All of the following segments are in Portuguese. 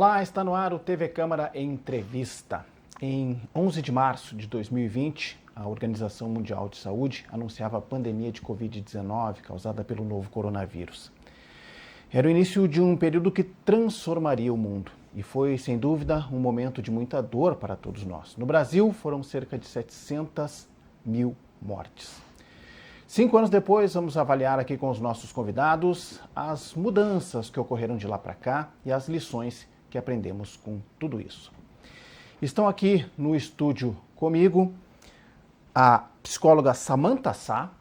Olá, está no ar o TV Câmara Entrevista. Em 11 de março de 2020, a Organização Mundial de Saúde anunciava a pandemia de Covid-19 causada pelo novo coronavírus. Era o início de um período que transformaria o mundo e foi, sem dúvida, um momento de muita dor para todos nós. No Brasil, foram cerca de 700 mil mortes. 5 anos depois, vamos avaliar aqui com os nossos convidados as mudanças que ocorreram de lá para cá e as lições que aprendemos com tudo isso. Estão aqui no estúdio comigo a psicóloga Samantha Sá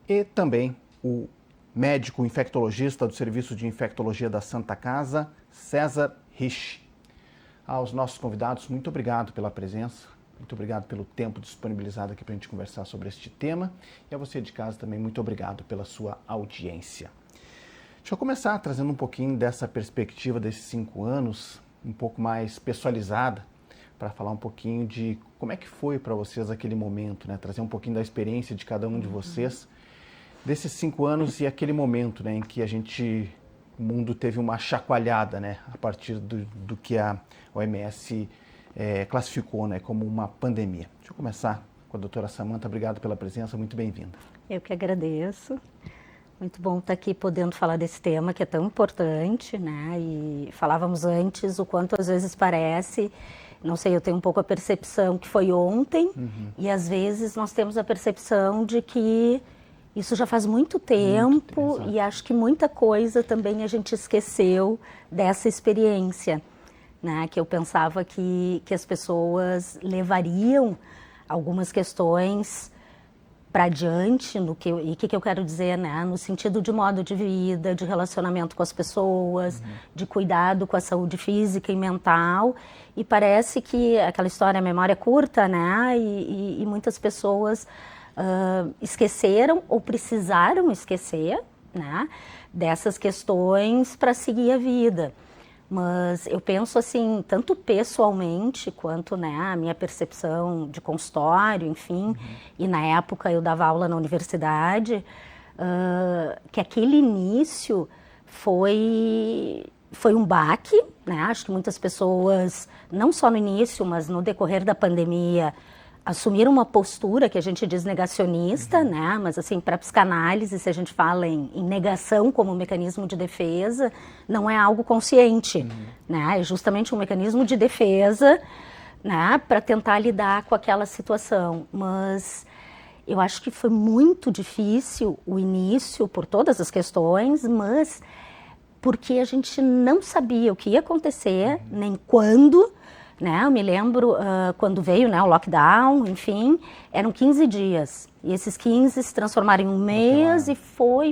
e também o médico infectologista do Serviço de Infectologia da Santa Casa, César Rich. Aos nossos convidados, muito obrigado pela presença, muito obrigado pelo tempo disponibilizado aqui para a gente conversar sobre este tema. E a você de casa também, muito obrigado pela sua audiência. Deixa eu começar trazendo um pouquinho dessa perspectiva desses 5 anos, um pouco mais pessoalizada, para falar um pouquinho de como é que foi para vocês aquele momento, né? Trazer um pouquinho da experiência de cada um de vocês, desses 5 anos e aquele momento, né, em que o mundo teve uma chacoalhada, né, a partir do que a OMS classificou, né, como uma pandemia. Deixa eu começar com a doutora Samantha. Obrigado pela presença, muito bem-vinda. Eu que agradeço. Muito bom estar aqui podendo falar desse tema que é tão importante, né? E falávamos antes o quanto às vezes parece, não sei, eu tenho um pouco a percepção que foi ontem, e às vezes nós temos a percepção de que isso já faz muito tempo, e acho que muita coisa também a gente esqueceu dessa experiência, né? Que eu pensava que as pessoas levariam algumas questões para adiante, e o que eu quero dizer, né? No sentido de modo de vida, de relacionamento com as pessoas, de cuidado com a saúde física e mental, e parece que aquela história, a memória é curta, né? E muitas pessoas esqueceram ou precisaram esquecer, né, dessas questões para seguir a vida. Mas eu penso assim, tanto pessoalmente quanto, né, a minha percepção de consultório, enfim, e na época eu dava aula na universidade, que aquele início foi um baque, né? Acho que muitas pessoas, não só no início, mas no decorrer da pandemia, assumiram uma postura que a gente diz negacionista, né? Mas assim, para a psicanálise, se a gente fala em negação como mecanismo de defesa, não é algo consciente, né? É justamente um mecanismo de defesa, né? Para tentar lidar com aquela situação. Mas eu acho que foi muito difícil o início por todas as questões, mas porque a gente não sabia o que ia acontecer, nem quando. Né? Eu me lembro quando veio, né, o lockdown, enfim, eram 15 dias. E esses 15 se transformaram em um mês e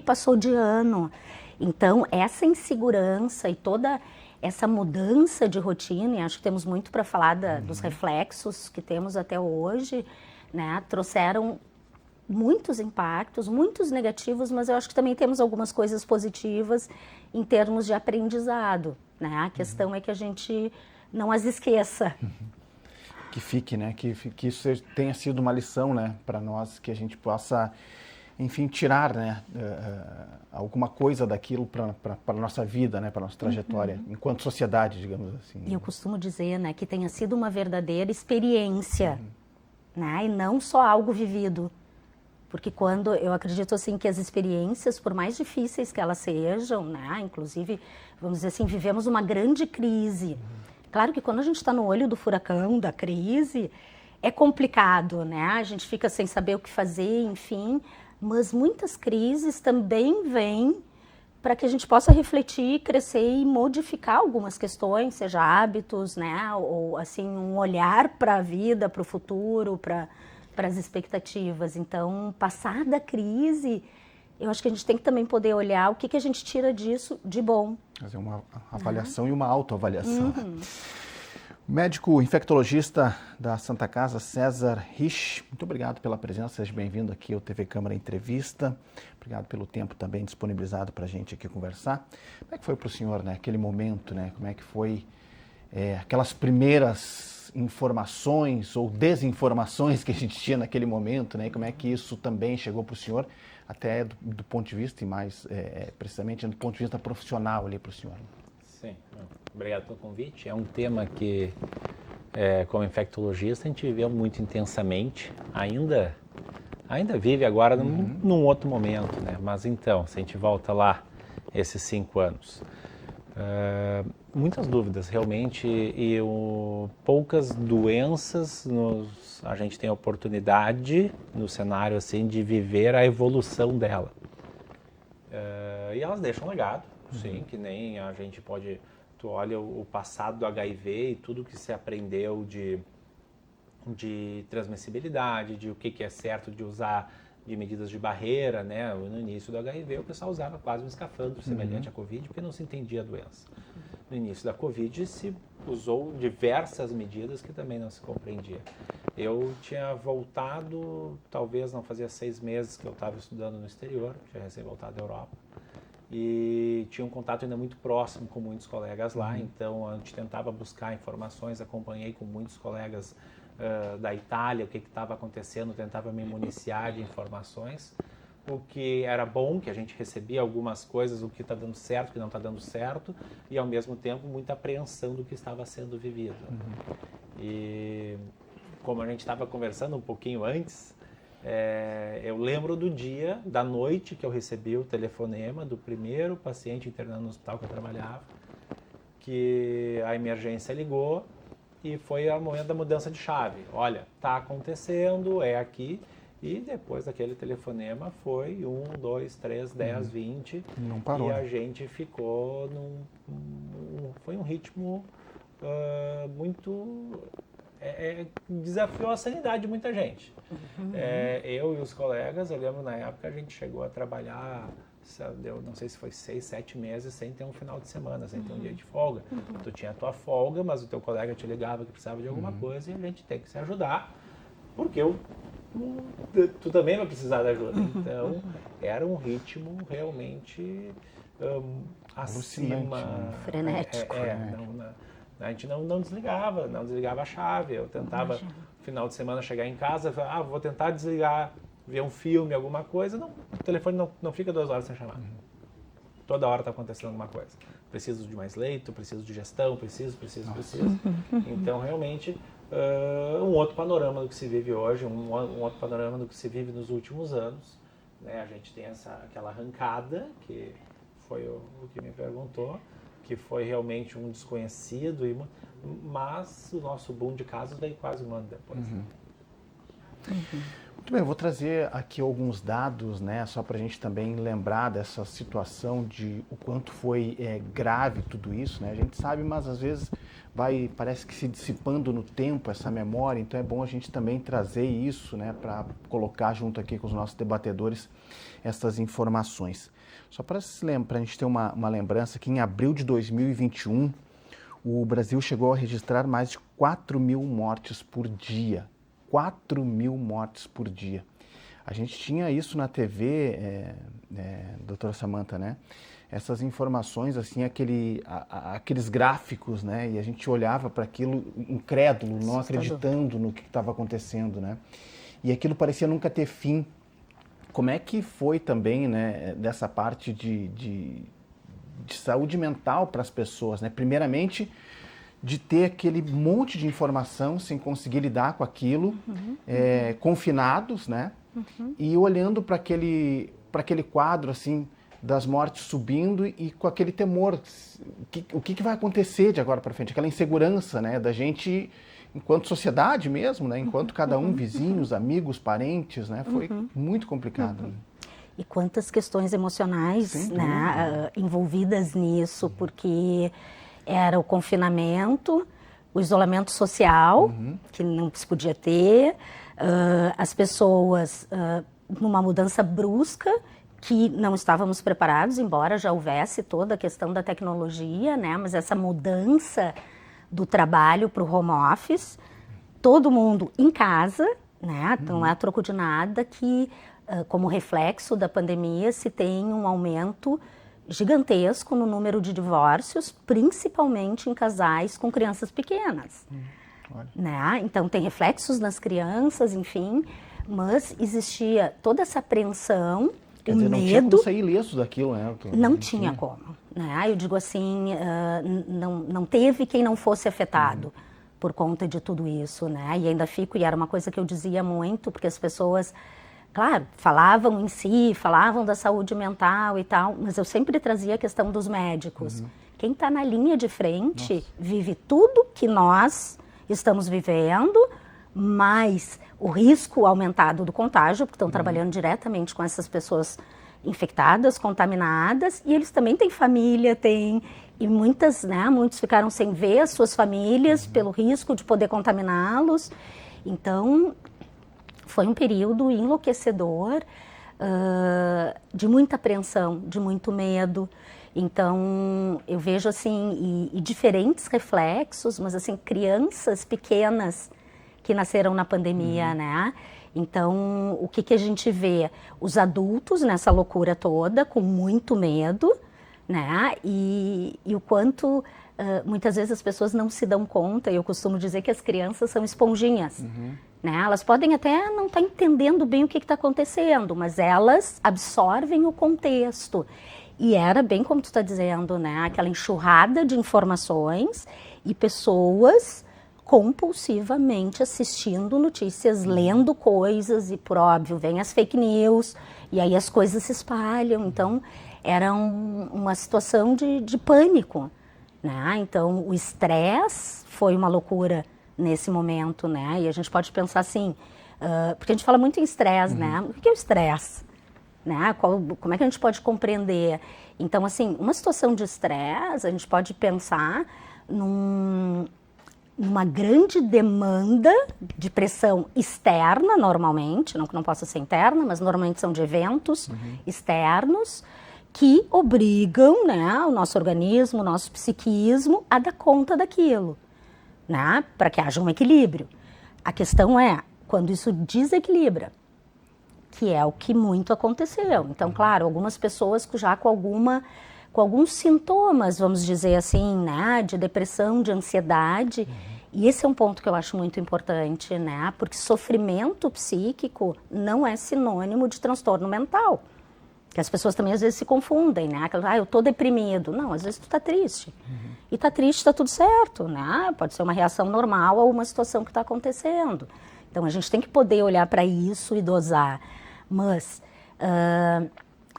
passou de ano. Então, essa insegurança e toda essa mudança de rotina, e acho que temos muito para falar dos reflexos que temos até hoje, né, trouxeram muitos impactos, muitos negativos, mas eu acho que também temos algumas coisas positivas em termos de aprendizado. Né? A questão é que a gente não as esqueça. Que fique, né? Que isso tenha sido uma lição, né, para nós, que a gente possa, enfim, tirar, né, alguma coisa daquilo para a nossa vida, né, para a nossa trajetória, enquanto sociedade, digamos assim. E eu costumo dizer, né, que tenha sido uma verdadeira experiência, né, e não só algo vivido. Porque quando eu acredito assim que as experiências, por mais difíceis que elas sejam, né, inclusive, vamos dizer assim, vivemos uma grande crise. Claro que quando a gente está no olho do furacão, da crise, é complicado, né? A gente fica sem saber o que fazer, enfim. Mas muitas crises também vêm para que a gente possa refletir, crescer e modificar algumas questões, seja hábitos, né? Ou assim, um olhar para a vida, para o futuro, para as expectativas. Então, passar da crise, eu acho que a gente tem que também poder olhar o que a gente tira disso de bom. Fazer uma avaliação e uma autoavaliação. O médico infectologista da Santa Casa, César Rich, muito obrigado pela presença, seja bem-vindo aqui ao TV Câmara Entrevista. Obrigado pelo tempo também disponibilizado para a gente aqui conversar. Como é que foi para o senhor, né, aquele momento, né? Como é que foi aquelas primeiras informações ou desinformações que a gente tinha naquele momento, né? E como é que isso também chegou para o senhor, até do ponto de vista, e mais precisamente do ponto de vista profissional ali para o senhor? Sim, obrigado pelo convite. É um tema que, como infectologista, a gente viveu muito intensamente, ainda vive agora num outro momento, né? Mas então, se a gente volta lá, esses 5 anos, muitas dúvidas realmente e poucas doenças, a gente tem a oportunidade no cenário assim de viver a evolução dela. E elas deixam um legado, sim, que nem a gente pode... Tu olha o passado do HIV e tudo que se aprendeu de transmissibilidade, de o que é certo de usar de medidas de barreira, né? No início do HIV o pessoal usava quase um escafandro semelhante à Covid porque não se entendia a doença. No início da Covid se usou diversas medidas que também não se compreendia. Eu tinha voltado, talvez não fazia 6 meses que eu estava estudando no exterior, tinha recém voltado da Europa, e tinha um contato ainda muito próximo com muitos colegas lá, então a gente tentava buscar informações, acompanhei com muitos colegas da Itália, o que estava acontecendo, tentava me municiar de informações, o que era bom, que a gente recebia algumas coisas, o que está dando certo, o que não está dando certo, e ao mesmo tempo muita apreensão do que estava sendo vivido. E como a gente estava conversando um pouquinho antes, eu lembro do dia, da noite que eu recebi o telefonema do primeiro paciente internado no hospital que eu trabalhava, que a emergência ligou e foi o momento da mudança de chave. Olha, está acontecendo, é aqui. E depois daquele telefonema foi 1, 2, 3, 10, 20. Não parou. E a gente ficou foi um ritmo muito... desafiou a sanidade de muita gente. Eu e os colegas, eu lembro na época a gente chegou a trabalhar, não sei se foi 6, 7 meses sem ter um final de semana, sem ter um dia de folga. Tu tinha a tua folga, mas o teu colega te ligava que precisava de alguma coisa e a gente tem que se ajudar, porque tu também vai precisar de ajuda. Então, era um ritmo realmente acima... Né? Frenético. A gente não desligava a chave. Eu tentava, no final de semana, chegar em casa, vou tentar desligar, ver um filme, alguma coisa. Não, o telefone não fica 2 horas sem chamar. Toda hora está acontecendo alguma coisa. Preciso de mais leito, preciso de gestão, preciso. Então, realmente, um outro panorama do que se vive hoje, um outro panorama do que se vive nos últimos anos. Né? A gente tem aquela arrancada, que foi o que me perguntou, que foi realmente um desconhecido, mas o nosso boom de casos veio quase um ano depois. Muito bem, eu vou trazer aqui alguns dados, né, só para a gente também lembrar dessa situação de o quanto foi grave tudo isso, né? A gente sabe, mas às vezes parece que se dissipando no tempo essa memória, então é bom a gente também trazer isso, né, para colocar junto aqui com os nossos debatedores essas informações. Só para a gente ter uma lembrança que em abril de 2021, o Brasil chegou a registrar mais de 4.000 mortes por dia. 4.000 mortes por dia. A gente tinha isso na TV, doutora Samantha, né? Essas informações, assim, aqueles gráficos, né? E a gente olhava para aquilo incrédulo, não acreditando no que estava acontecendo, né? E aquilo parecia nunca ter fim. Como é que foi também, né, dessa parte de saúde mental para as pessoas, né? Primeiramente, de ter aquele monte de informação sem conseguir lidar com aquilo, confinados, né? E olhando para aquele quadro, assim, das mortes subindo e com aquele temor. O que vai acontecer de agora para frente? Aquela insegurança, né, da gente... Enquanto sociedade mesmo, né? Enquanto cada um, vizinhos, amigos, parentes, né? Foi muito complicado. Né? E quantas questões emocionais, né, envolvidas nisso, porque era o confinamento, o isolamento social, que não se podia ter, as pessoas numa mudança brusca, que não estávamos preparados, embora já houvesse toda a questão da tecnologia, né? Mas essa mudança do trabalho para o home office, todo mundo em casa, né? Não é troco de nada que, como reflexo da pandemia, se tem um aumento gigantesco no número de divórcios, principalmente em casais com crianças pequenas. Né? Então, tem reflexos nas crianças, enfim, mas existia toda essa apreensão, Quer dizer, medo. não tinha como sair ileso daquilo, né? Não tinha como. né? Eu digo assim, não teve quem não fosse afetado por conta de tudo isso, né? E ainda fico, e era uma coisa que eu dizia muito, porque as pessoas, claro, falavam em si, falavam da saúde mental e tal, mas eu sempre trazia a questão dos médicos. Quem está na linha de frente vive tudo que nós estamos vivendo, mais o risco aumentado do contágio, porque estão trabalhando diretamente com essas pessoas infectadas, contaminadas, e eles também têm família, e muitos ficaram sem ver as suas famílias pelo risco de poder contaminá-los. Então, foi um período enlouquecedor, de muita apreensão, de muito medo. Então, eu vejo assim, e diferentes reflexos, mas assim, crianças pequenas que nasceram na pandemia, né? Então, o que a gente vê? Os adultos nessa loucura toda, com muito medo, né? E o quanto, muitas vezes as pessoas não se dão conta, eu costumo dizer que as crianças são esponjinhas, né? Elas podem até não estar entendendo bem o que está acontecendo, mas elas absorvem o contexto. E era bem como tu está dizendo, né? Aquela enxurrada de informações e pessoas compulsivamente assistindo notícias, lendo coisas, e por óbvio vem as fake news, e aí as coisas se espalham. Então era uma situação de pânico, né? Então o estresse foi uma loucura nesse momento, né? E a gente pode pensar assim, porque a gente fala muito em estresse, né? O que é o estresse? Né? Como é que a gente pode compreender? Então, assim, uma situação de estresse, a gente pode pensar numa grande demanda de pressão externa, normalmente, não que não possa ser interna, mas normalmente são de eventos externos que obrigam, né, o nosso organismo, o nosso psiquismo a dar conta daquilo, né, para que haja um equilíbrio. A questão é, quando isso desequilibra, que é o que muito aconteceu. Então, claro, algumas pessoas já com alguns sintomas, vamos dizer assim, né, de depressão, de ansiedade, e esse é um ponto que eu acho muito importante, né, porque sofrimento psíquico não é sinônimo de transtorno mental, que as pessoas também às vezes se confundem, né, eu tô deprimido. Não, às vezes tu tá triste, e tá triste, tá tudo certo, né, pode ser uma reação normal a uma situação que está acontecendo. Então, a gente tem que poder olhar para isso e dosar. Mas,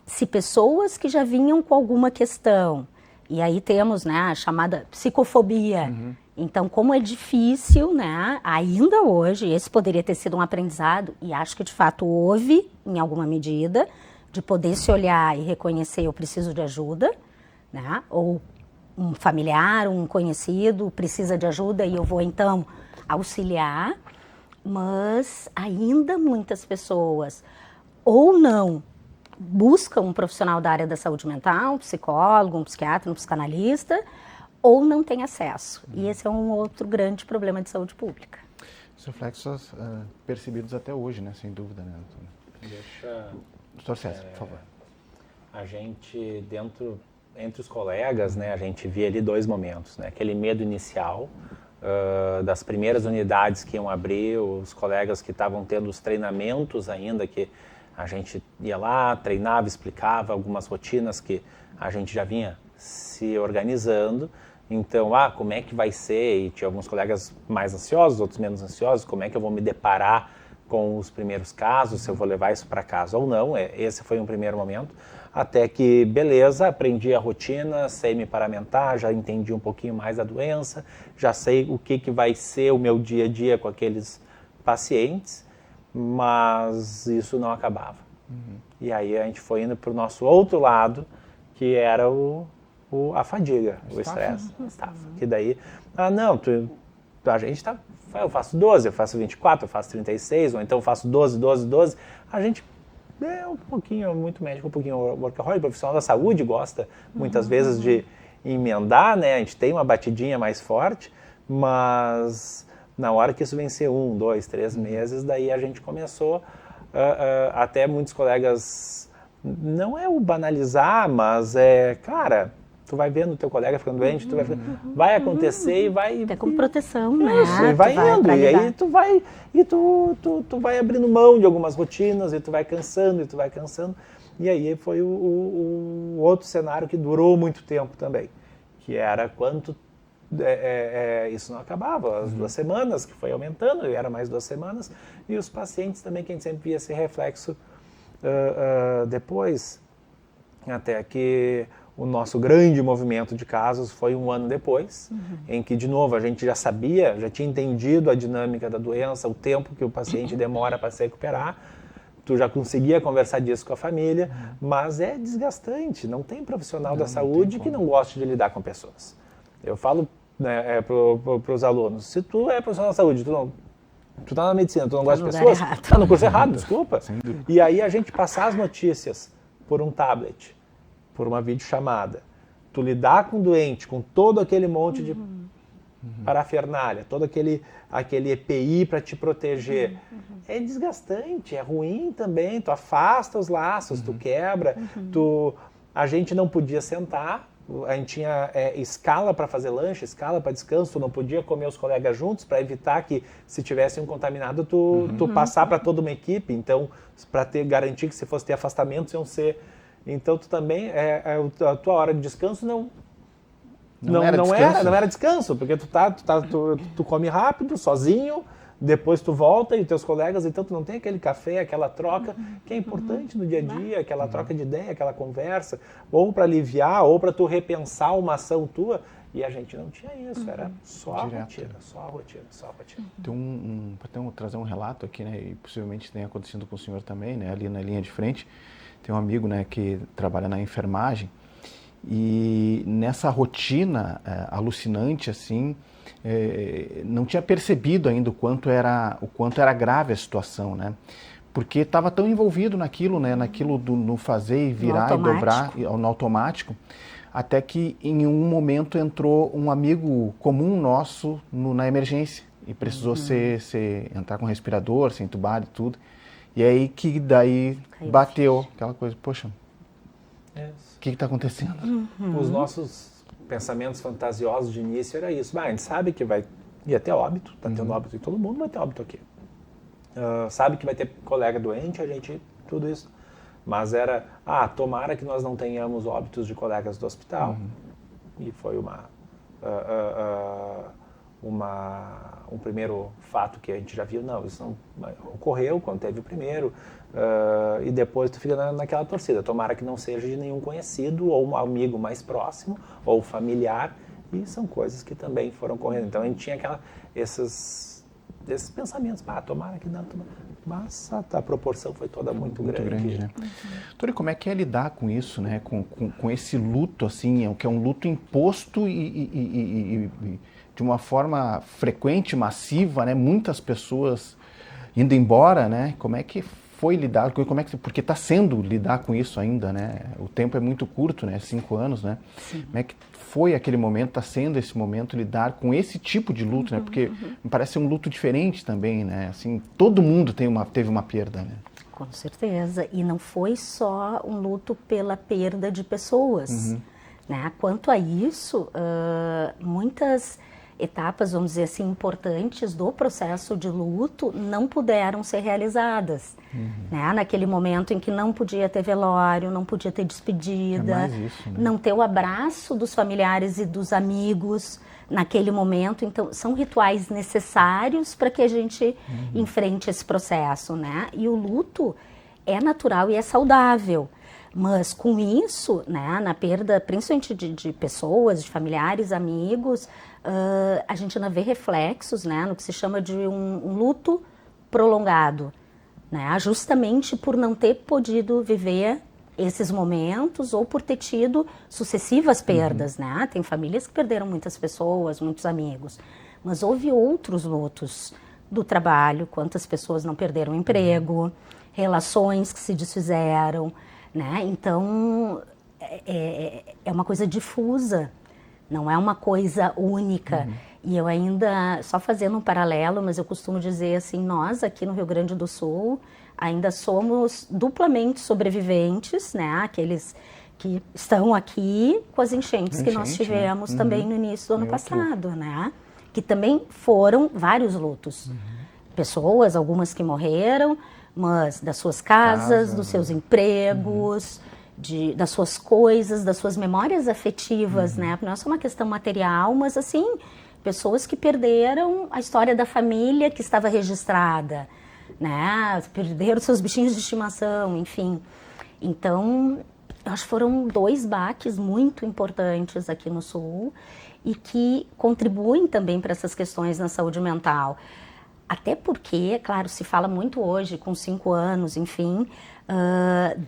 se pessoas que já vinham com alguma questão, e aí temos, né, a chamada psicofobia, então como é difícil, né, ainda hoje, esse poderia ter sido um aprendizado, e acho que de fato houve, em alguma medida, de poder se olhar e reconhecer, eu preciso de ajuda, né, ou um familiar, um conhecido precisa de ajuda e eu vou então auxiliar, mas ainda muitas pessoas ou não buscam um profissional da área da saúde mental, um psicólogo, um psiquiatra, um psicanalista, ou não têm acesso. E esse é um outro grande problema de saúde pública. Os reflexos percebidos até hoje, né? Sem dúvida, né, doutor? Doutor César, por favor. A gente, entre os colegas, né, a gente via ali dois momentos, né? Aquele medo inicial, das primeiras unidades que iam abrir, os colegas que estavam tendo os treinamentos ainda, que a gente ia lá, treinava, explicava algumas rotinas que a gente já vinha se organizando. Então, como é que vai ser? E tinha alguns colegas mais ansiosos, outros menos ansiosos. Como é que eu vou me deparar com os primeiros casos, se eu vou levar isso para casa ou não? Esse foi um primeiro momento. Até que, beleza, aprendi a rotina, sei me paramentar, já entendi um pouquinho mais da doença, já sei o que vai ser o meu dia a dia com aqueles pacientes, mas isso não acabava. E aí a gente foi indo para o nosso outro lado, que era a fadiga, o estresse. Que daí, a gente tá, eu faço 12, eu faço 24, eu faço 36, ou então eu faço 12. A gente um pouquinho, muito médico, um pouquinho workaholic, profissional da saúde gosta muitas vezes de emendar, né? A gente tem uma batidinha mais forte, mas na hora que isso vencer 1, 2, 3 meses, daí a gente começou, até muitos colegas, não é o banalizar, mas cara, tu vai vendo o teu colega ficando doente, vai acontecer e vai... Até com proteção, né? Isso, e vai indo, e aí tu vai abrindo mão de algumas rotinas, e tu vai cansando, E aí foi o outro cenário que durou muito tempo também, que era quanto isso não acabava, as 2 semanas, que foi aumentando, e era mais 2 semanas, e os pacientes também, que a gente sempre via esse reflexo depois, até que o nosso grande movimento de casos foi 1 ano depois, em que, de novo, a gente já sabia, já tinha entendido a dinâmica da doença, o tempo que o paciente demora para se recuperar, tu já conseguia conversar disso com a família, mas é desgastante, não tem profissional da saúde que não goste de lidar com pessoas. Eu falo para os alunos, se tu é profissional da saúde, tu tá na medicina, tu não gosta de pessoas, tá no curso errado, desculpa. E aí a gente passar as notícias por um tablet, por uma videochamada, tu lidar com o doente, com todo aquele monte de parafernália, todo aquele EPI para te proteger, é desgastante, é ruim também, tu afasta os laços, tu quebra, a gente não podia sentar, a gente tinha escala para fazer lanche, escala para descanso, tu não podia comer os colegas juntos para evitar que, se tivesse um contaminado, tu passar para toda uma equipe. Então, para garantir que se fosse ter afastamentos, iam ser... Então, tu também, a tua hora de descanso não era descanso, porque tu come rápido, sozinho, depois tu volta e teus colegas, então tu não tem aquele café, aquela troca que é importante no dia a dia, aquela troca de ideia, aquela conversa, ou para aliviar, ou para tu repensar uma ação tua, e a gente não tinha isso, era só a rotina. Para trazer um relato aqui, né, e possivelmente tenha acontecido com o senhor também, né, ali na linha de frente, tem um amigo, né, que trabalha na enfermagem, e nessa rotina alucinante, assim, não tinha percebido ainda o quanto era grave a situação, né? Porque estava tão envolvido naquilo, né? Naquilo no fazer e virar e dobrar no automático, até que em um momento entrou um amigo comum nosso na emergência e precisou entrar com respirador, ser entubado e tudo. E aí que daí bateu aquela coisa, poxa, o que está acontecendo? Os nossos pensamentos fantasiosos de início era isso. A gente sabe que ia ter óbito, tá tendo óbito em todo mundo, vai ter óbito aqui. Sabe que vai ter colega doente, tudo isso. Mas era, tomara que nós não tenhamos óbitos de colegas do hospital. E foi um primeiro fato que a gente já viu, não, isso não ocorreu quando teve o primeiro, e depois tu fica naquela torcida, tomara que não seja de nenhum conhecido, ou um amigo mais próximo, ou familiar, e são coisas que também foram ocorrendo. Então a gente tinha esses pensamentos, tomara que não, mas a proporção foi toda muito grande. Né? Tori, como é que é lidar com isso, né? Com esse luto, assim, que é um luto imposto e de uma forma frequente, massiva, né? Muitas pessoas indo embora, né? Como é que foi lidar, porque está sendo lidar com isso ainda, né? O tempo é muito curto, né? 5 anos, né? Sim. Como é que foi aquele momento, está sendo esse momento lidar com esse tipo de luto, né? Porque me parece um luto diferente também, né? Assim, todo mundo teve uma perda, né? Com certeza. E não foi só um luto pela perda de pessoas, né? Quanto a isso, muitas etapas, vamos dizer assim, importantes do processo de luto não puderam ser realizadas. Né? Naquele momento em que não podia ter velório, não podia ter despedida, isso, né? não ter o abraço dos familiares e dos amigos naquele momento. Então, são rituais necessários para que a gente enfrente esse processo, né? E o luto é natural e é saudável. Mas com isso, né, na perda, principalmente de pessoas, de familiares, amigos, a gente ainda vê reflexos, né, no que se chama de um luto prolongado, né, justamente por não ter podido viver esses momentos ou por ter tido sucessivas perdas, né? Tem famílias que perderam muitas pessoas, muitos amigos, mas houve outros lutos do trabalho, quantas pessoas não perderam emprego, relações que se desfizeram, né? Então, é uma coisa difusa, não é uma coisa única. E eu ainda, só fazendo um paralelo, mas eu costumo dizer assim, nós aqui no Rio Grande do Sul ainda somos duplamente sobreviventes, né? Aqueles que estão aqui com as enchentes que nós tivemos também no início do ano passado, né? Que também foram vários lutos. Pessoas, algumas que morreram, mas das suas casas, dos seus empregos, das suas coisas, das suas memórias afetivas, né? Não é só uma questão material, mas assim, pessoas que perderam a história da família que estava registrada, né? Perderam seus bichinhos de estimação, enfim. Então, eu acho que foram 2 baques muito importantes aqui no Sul e que contribuem também para essas questões na saúde mental. Até porque, claro, se fala muito hoje, com 5 anos, enfim,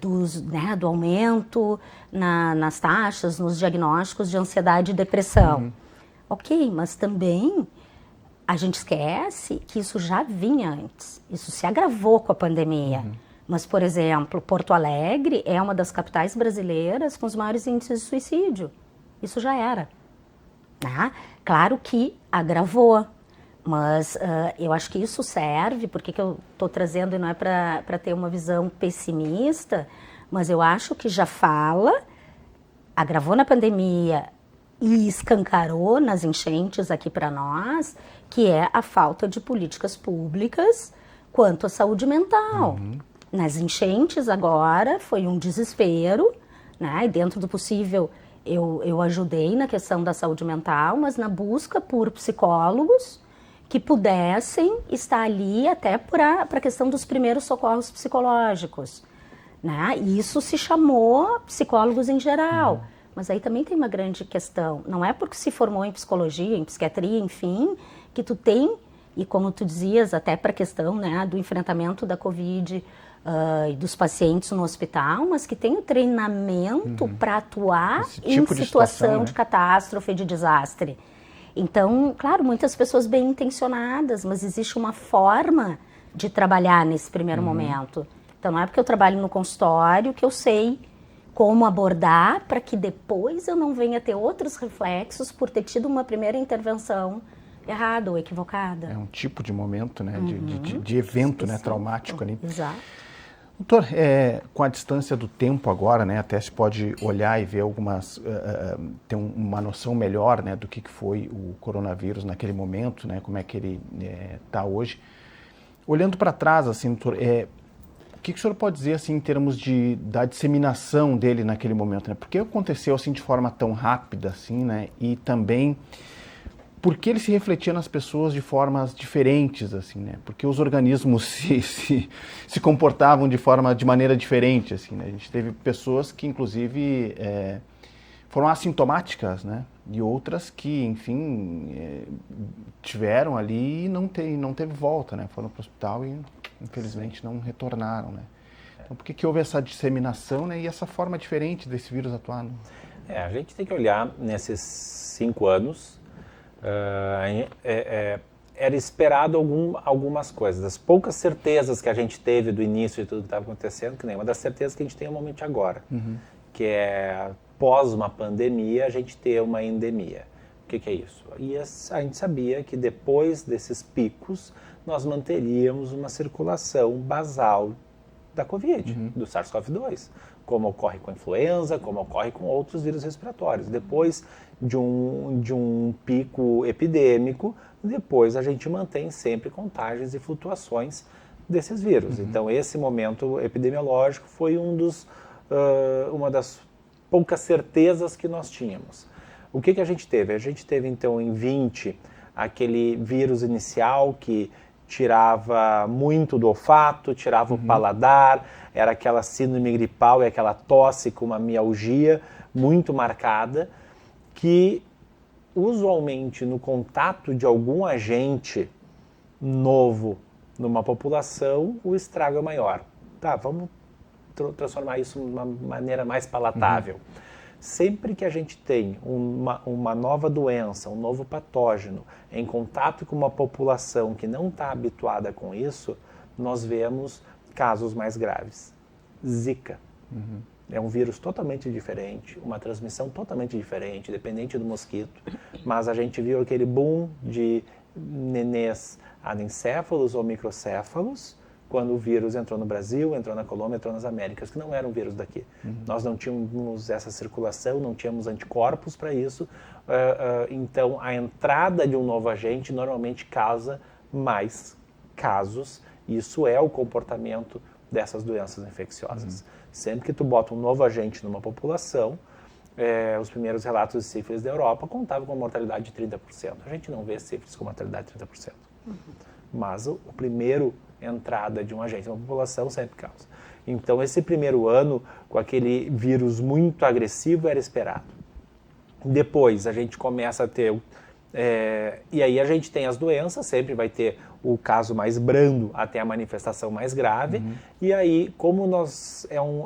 do aumento nas taxas, nos diagnósticos de ansiedade e depressão. Ok, mas também a gente esquece que isso já vinha antes. Isso se agravou com a pandemia. Mas, por exemplo, Porto Alegre é uma das capitais brasileiras com os maiores índices de suicídio. Isso já era. Né? Claro que agravou, mas eu acho que isso serve, porque que eu estou trazendo e não é para ter uma visão pessimista, mas eu acho que já agravou na pandemia e escancarou nas enchentes aqui para nós, que é a falta de políticas públicas quanto à saúde mental. Nas enchentes agora foi um desespero, né? E dentro do possível eu ajudei na questão da saúde mental, mas na busca por psicólogos que pudessem estar ali até para a questão dos primeiros socorros psicológicos, né? E isso se chamou psicólogos em geral. Mas aí também tem uma grande questão. Não é porque se formou em psicologia, em psiquiatria, enfim, que tu tem, e como tu dizias, até para a questão, né, do enfrentamento da Covid e dos pacientes no hospital, mas que tem o treinamento para atuar em situação de catástrofe, de desastre. Então, claro, muitas pessoas bem intencionadas, mas existe uma forma de trabalhar nesse primeiro momento. Então, não é porque eu trabalho no consultório que eu sei como abordar para que depois eu não venha ter outros reflexos por ter tido uma primeira intervenção errada ou equivocada. É um tipo de momento, né, de evento, né, traumático ali. Exato. Doutor, com a distância do tempo agora, né, até se pode olhar e ver algumas, ter uma noção melhor, né, do que foi o coronavírus naquele momento, né, como é que ele está hoje. Olhando para trás, assim, doutor, o que o senhor pode dizer, assim, em termos da disseminação dele naquele momento, né? Por que aconteceu, assim, de forma tão rápida, assim, né? E também, por que ele se refletia nas pessoas de formas diferentes, assim, né? Porque os organismos se comportavam de maneira diferente, assim, né? A gente teve pessoas que, inclusive, foram assintomáticas, né? E outras que, enfim, tiveram ali e não teve volta, né? Foram para o hospital e, infelizmente, não retornaram, né? Então, por que houve essa disseminação, né? E essa forma diferente desse vírus atuar? Né? A gente tem que olhar nesses 5 anos, era esperado algumas coisas. Das poucas certezas que a gente teve do início de tudo que estava acontecendo, que nem uma das certezas que a gente tem no momento agora, que é, pós uma pandemia, a gente ter uma endemia. O que é isso? E a gente sabia que depois desses picos, nós manteríamos uma circulação basal da Covid, do SARS-CoV-2, como ocorre com a influenza, como ocorre com outros vírus respiratórios. Depois de um pico epidêmico, depois a gente mantém sempre contágios e flutuações desses vírus. Então, esse momento epidemiológico foi uma das poucas certezas que nós tínhamos. O que a gente teve? A gente teve, então, em 20, aquele vírus inicial que tirava muito do olfato, tirava o paladar, era aquela síndrome gripal e aquela tosse com uma mialgia muito marcada, que usualmente no contato de algum agente novo numa população, o estrago é maior. Tá, vamos transformar isso numa maneira mais palatável. Sempre que a gente tem uma nova doença, um novo patógeno, em contato com uma população que não está habituada com isso, nós vemos casos mais graves. Zika. É um vírus totalmente diferente, uma transmissão totalmente diferente, dependente do mosquito, mas a gente viu aquele boom de nenês anencéfalos ou microcéfalos, quando o vírus entrou no Brasil, entrou na Colômbia, entrou nas Américas, que não eram vírus daqui. Nós não tínhamos essa circulação, não tínhamos anticorpos para isso, então a entrada de um novo agente normalmente causa mais casos Isso é o comportamento dessas doenças infecciosas. Sempre que tu bota um novo agente numa população, os primeiros relatos de sífilis da Europa contavam com mortalidade de 30%. A gente não vê sífilis com mortalidade de 30%. Mas o primeiro entrada de um agente numa população sempre causa. Então, esse primeiro ano, com aquele vírus muito agressivo, era esperado. Depois, a gente começa a ter... e aí a gente tem as doenças, sempre vai ter o caso mais brando até a manifestação mais grave. E aí, como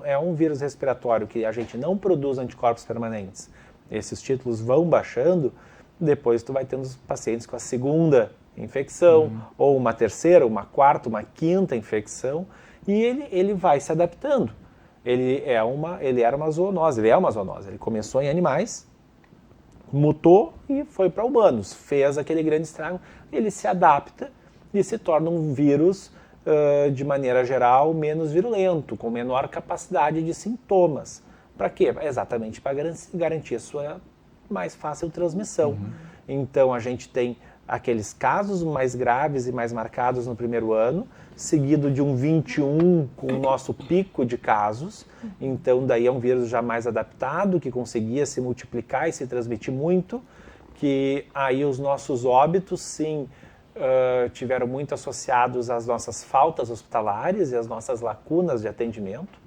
é um vírus respiratório que a gente não produz anticorpos permanentes, esses títulos vão baixando, depois tu vai tendo os pacientes com a segunda infecção, ou uma terceira, uma quarta, uma quinta infecção, e ele vai se adaptando. Ele era uma zoonose, ele começou em animais, mutou e foi para humanos, fez aquele grande estrago, ele se adapta e se torna um vírus, de maneira geral, menos virulento, com menor capacidade de sintomas. Para quê? Exatamente para garantir a sua mais fácil transmissão. Então, a gente tem aqueles casos mais graves e mais marcados no primeiro ano, seguido de um 21 com o nosso pico de casos. Então, daí é um vírus já mais adaptado, que conseguia se multiplicar e se transmitir muito, que aí os nossos óbitos, sim, tiveram muito associados às nossas faltas hospitalares e às nossas lacunas de atendimento,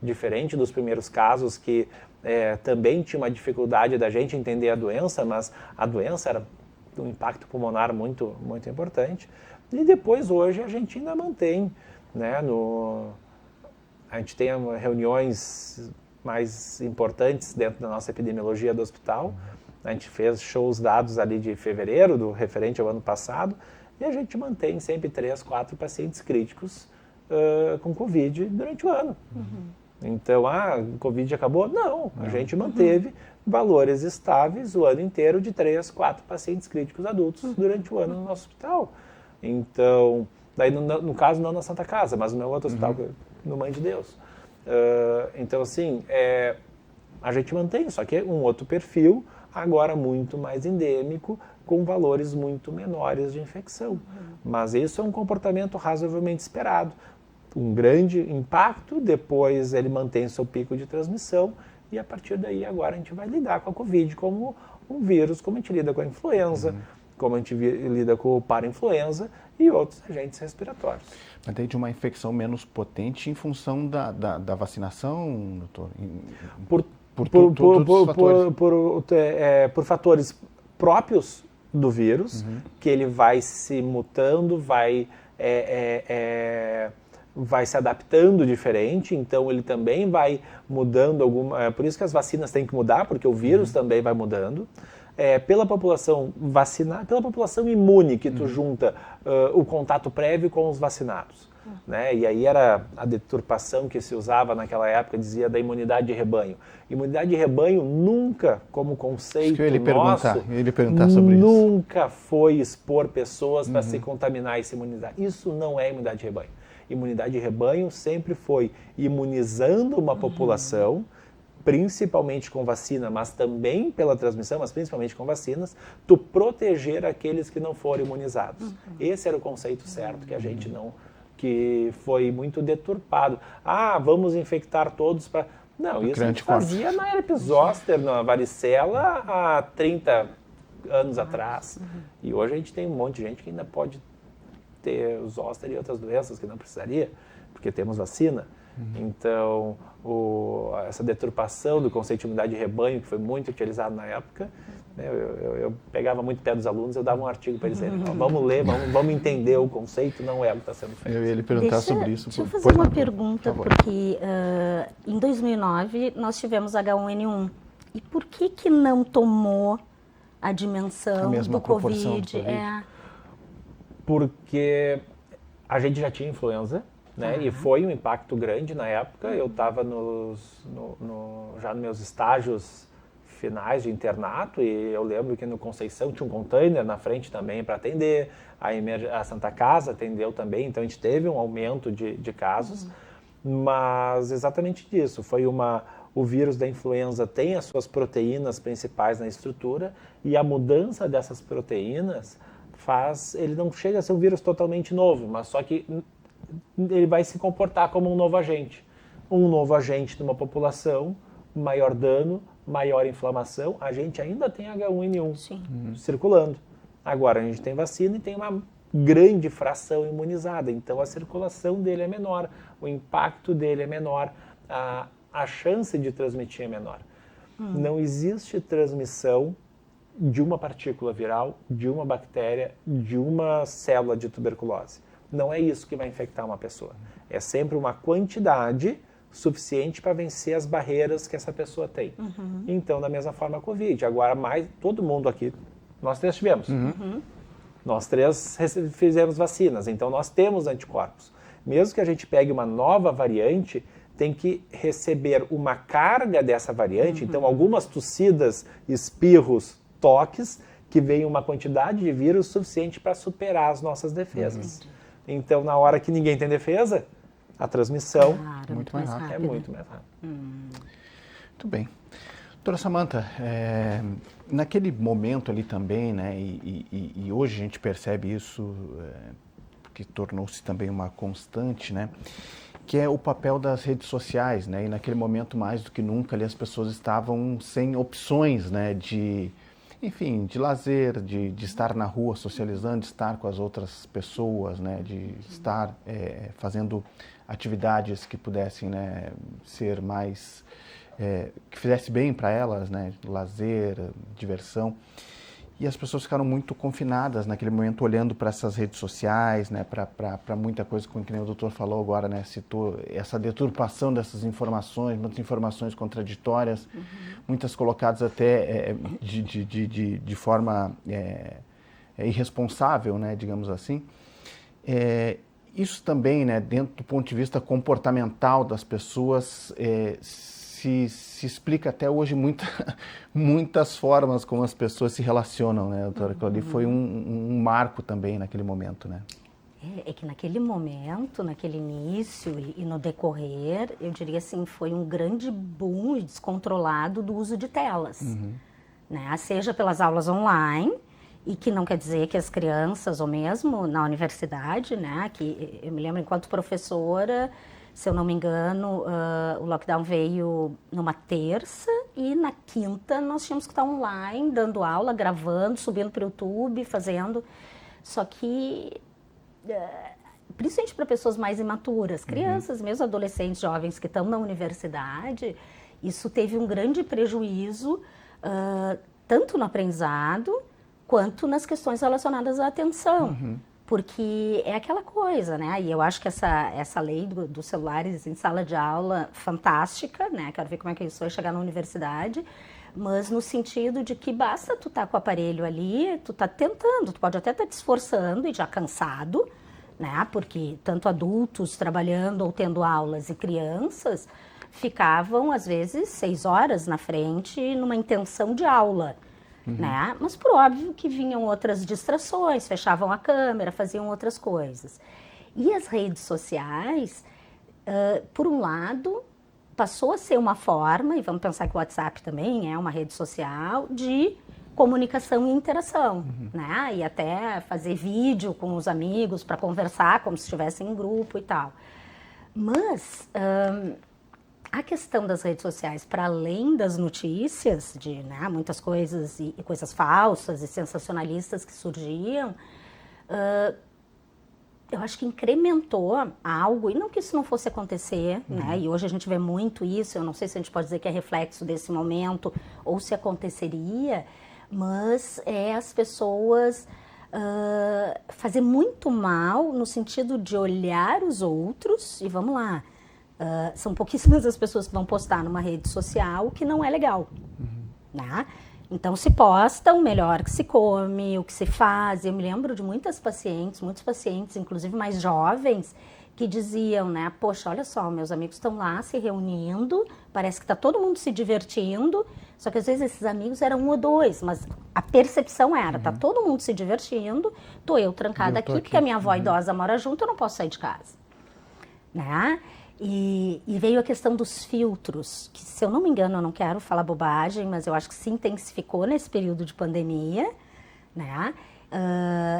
diferente dos primeiros casos que também tinha uma dificuldade da gente entender a doença, mas a doença era um impacto pulmonar muito, muito importante. E depois, hoje, a gente ainda mantém, né, a gente tem reuniões mais importantes dentro da nossa epidemiologia do hospital. A gente fechou os dados ali de fevereiro, do referente ao ano passado, e a gente mantém sempre 3, 4 pacientes críticos com Covid durante o ano. Então, o Covid acabou? Não, a gente manteve valores estáveis o ano inteiro de 3, 4 pacientes críticos adultos durante o ano no nosso hospital. Então, daí no caso não na Santa Casa, mas no meu outro hospital, no Mãe de Deus. Então, assim, a gente mantém, só que é um outro perfil, agora muito mais endêmico, com valores muito menores de infecção. Mas isso é um comportamento razoavelmente esperado. Um grande impacto, depois ele mantém seu pico de transmissão, e a partir daí agora a gente vai lidar com a Covid como um vírus, como a gente lida com a influenza, como a gente lida com o parainfluenza e outros agentes respiratórios. Mas daí de uma infecção menos potente em função da vacinação, doutor? Por fatores próprios do vírus, que ele vai se mutando, vai se adaptando diferente, então ele também vai mudando por isso que as vacinas têm que mudar, porque o vírus também vai mudando. Pela população vacinada, pela população imune, que tu junta o contato prévio com os vacinados. Né? E aí era a deturpação que se usava naquela época, dizia da imunidade de rebanho. Imunidade de rebanho nunca, como conceito nosso, sobre nunca foi expor pessoas para se contaminar e se imunizar. Isso não é imunidade de rebanho. Imunidade de rebanho sempre foi imunizando uma população, principalmente com vacina, mas também pela transmissão, mas principalmente com vacinas, tu proteger aqueles que não foram imunizados. Esse era o conceito certo, que a gente não... que foi muito deturpado. Vamos infectar todos para... Não, isso a gente fazia na herpes zoster, na varicela, há 30 anos atrás. E hoje a gente tem um monte de gente que ainda pode ter o zoster e outras doenças que não precisaria, porque temos vacina. Então, essa deturpação do conceito de imunidade de rebanho, que foi muito utilizado na época, né, eu pegava muito pé dos alunos, eu dava um artigo para eles dizerem, vamos ler, vamos entender o conceito, não é o que está sendo feito. Eu ia lhe perguntar sobre isso. Deixa eu fazer uma pergunta, porque em 2009 nós tivemos H1N1. E por que não tomou a dimensão do Covid? Porque a gente já tinha influenza, né? E foi um impacto grande na época. Eu estava já nos meus estágios finais de internato, e eu lembro que no Conceição tinha um container na frente também para atender, a Santa Casa atendeu também, então a gente teve um aumento de casos, mas exatamente disso, o vírus da influenza tem as suas proteínas principais na estrutura, e a mudança dessas proteínas ele não chega a ser um vírus totalmente novo, mas só que ele vai se comportar como um novo agente. Um novo agente numa população, maior dano, maior inflamação. A gente ainda tem H1N1 circulando. Agora a gente tem vacina e tem uma grande fração imunizada, então a circulação dele é menor, o impacto dele é menor, a chance de transmitir é menor. Não existe transmissão de uma partícula viral, de uma bactéria, de uma célula de tuberculose. Não é isso que vai infectar uma pessoa. É sempre uma quantidade suficiente para vencer as barreiras que essa pessoa tem. Então, da mesma forma a Covid. Agora, todo mundo aqui, nós 3 tivemos. Nós 3 fizemos vacinas, então nós temos anticorpos. Mesmo que a gente pegue uma nova variante, tem que receber uma carga dessa variante, então algumas tossidas, espirros, toques, que vem uma quantidade de vírus suficiente para superar as nossas defesas. Então, na hora que ninguém tem defesa, a transmissão muito mais rápido. é muito mais rápida. Muito bem. Doutora Samantha, naquele momento ali também, né, e hoje a gente percebe isso, que tornou-se também uma constante, né, que é o papel das redes sociais, né, e naquele momento mais do que nunca ali as pessoas estavam sem opções, né, de lazer, de estar na rua socializando, de estar com as outras pessoas, né, de estar fazendo atividades que pudessem, né, ser mais... que fizesse bem para elas, né, lazer, diversão. E as pessoas ficaram muito confinadas naquele momento, olhando para essas redes sociais, né, para muita coisa, como que nem o doutor falou agora, né, citou essa deturpação dessas informações, muitas informações contraditórias, muitas colocadas até de forma irresponsável, né, digamos assim. Isso também, né, dentro do ponto de vista comportamental das pessoas, se explica até hoje muitas formas como as pessoas se relacionam, né, doutora? Aquilo ali foi um marco também naquele momento, né? É que naquele momento, naquele início e no decorrer, eu diria assim, foi um grande boom descontrolado do uso de telas, né? Seja pelas aulas online, e que não quer dizer que as crianças, ou mesmo na universidade, né, que eu me lembro enquanto professora, se eu não me engano, o lockdown veio numa terça e na quinta nós tínhamos que estar online, dando aula, gravando, subindo para o YouTube, fazendo. Só que, principalmente para pessoas mais imaturas, crianças, mesmo adolescentes, jovens que estão na universidade, isso teve um grande prejuízo, tanto no aprendizado quanto nas questões relacionadas à atenção. Porque é aquela coisa, né? E eu acho que essa lei dos celulares em sala de aula, fantástica, né? Quero ver como é que isso vai chegar na universidade, mas no sentido de que basta tu estar com o aparelho ali, tu tá tentando, tu pode até estar te esforçando e já cansado, né? Porque tanto adultos trabalhando ou tendo aulas e crianças ficavam, às vezes, 6 horas na frente numa intenção de aula. Né? Mas por óbvio que vinham outras distrações, fechavam a câmera, faziam outras coisas. E as redes sociais, por um lado, passou a ser uma forma, e vamos pensar que o WhatsApp também é uma rede social, de comunicação e interação, né? E até fazer vídeo com os amigos para conversar como se estivessem em grupo e tal. Mas... a questão das redes sociais, para além das notícias, de muitas coisas e coisas falsas e sensacionalistas que surgiam, eu acho que incrementou algo, e não que isso não fosse acontecer, né? E hoje a gente vê muito isso, eu não sei se a gente pode dizer que é reflexo desse momento ou se aconteceria, mas as pessoas fazer muito mal no sentido de olhar os outros, e vamos lá, são pouquíssimas as pessoas que vão postar numa rede social o que não é legal, né? Então se posta o melhor que se come, o que se faz. Eu me lembro de muitos pacientes, inclusive mais jovens, que diziam, né, poxa, olha só, meus amigos estão lá se reunindo, parece que está todo mundo se divertindo, só que às vezes esses amigos eram 1 ou 2, mas a percepção era, tá todo mundo se divertindo, tô eu trancada aqui, porque a minha avó idosa mora junto, eu não posso sair de casa, né? E veio a questão dos filtros, que se eu não me engano, eu não quero falar bobagem, mas eu acho que se intensificou nesse período de pandemia, né?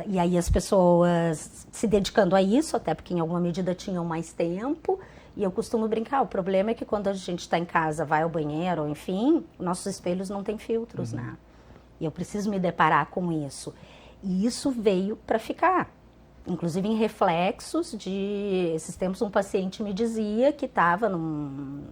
E aí as pessoas se dedicando a isso, até porque em alguma medida tinham mais tempo. E eu costumo brincar, o problema é que quando a gente está em casa, vai ao banheiro, enfim, nossos espelhos não têm filtros, né? E eu preciso me deparar com isso. E isso veio para ficar. Inclusive em reflexos de... Esses tempos um paciente me dizia que estava num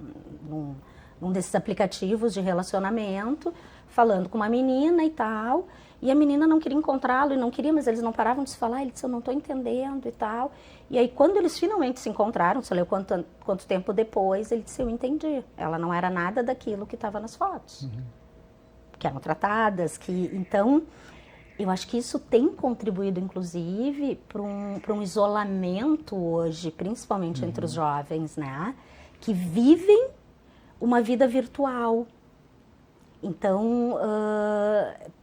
desses aplicativos de relacionamento, falando com uma menina e tal, e a menina não queria encontrá-lo e não queria, mas eles não paravam de se falar. Ele disse, eu não estou entendendo e tal. E aí quando eles finalmente se encontraram, sei lá quanto tempo depois, ele disse, eu entendi. Ela não era nada daquilo que estava nas fotos, que eram tratadas, que... Então, eu acho que isso tem contribuído, inclusive, para um isolamento hoje, principalmente entre os jovens, né? Que vivem uma vida virtual. Então,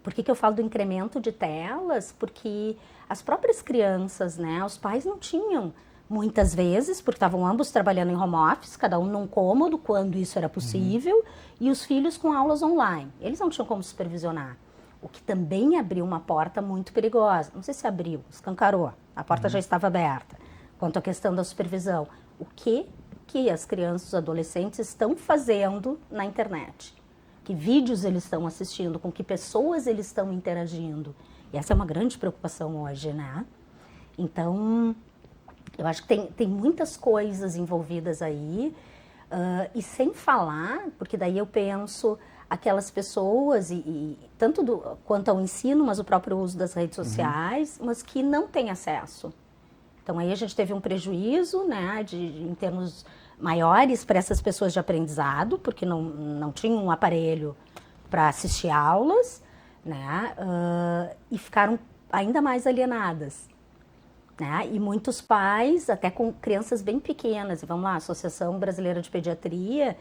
por que eu falo do incremento de telas? Porque as próprias crianças, né? Os pais não tinham, muitas vezes, porque estavam ambos trabalhando em home office, cada um num cômodo, quando isso era possível, e os filhos com aulas online. Eles não tinham como supervisionar. O que também abriu uma porta muito perigosa. Não sei se abriu, escancarou. A porta já estava aberta. Quanto à questão da supervisão. O que as crianças, os adolescentes estão fazendo na internet? Que vídeos eles estão assistindo? Com que pessoas eles estão interagindo? E essa é uma grande preocupação hoje, né? Então, eu acho que tem muitas coisas envolvidas aí. E sem falar, porque daí eu penso... aquelas pessoas, tanto quanto ao ensino, mas o próprio uso das redes sociais, mas que não têm acesso. Então aí a gente teve um prejuízo, né, em termos maiores para essas pessoas de aprendizado, porque não tinham um aparelho para assistir aulas, né, e ficaram ainda mais alienadas. Né? E muitos pais, até com crianças bem pequenas, e vamos lá, a Associação Brasileira de Pediatria,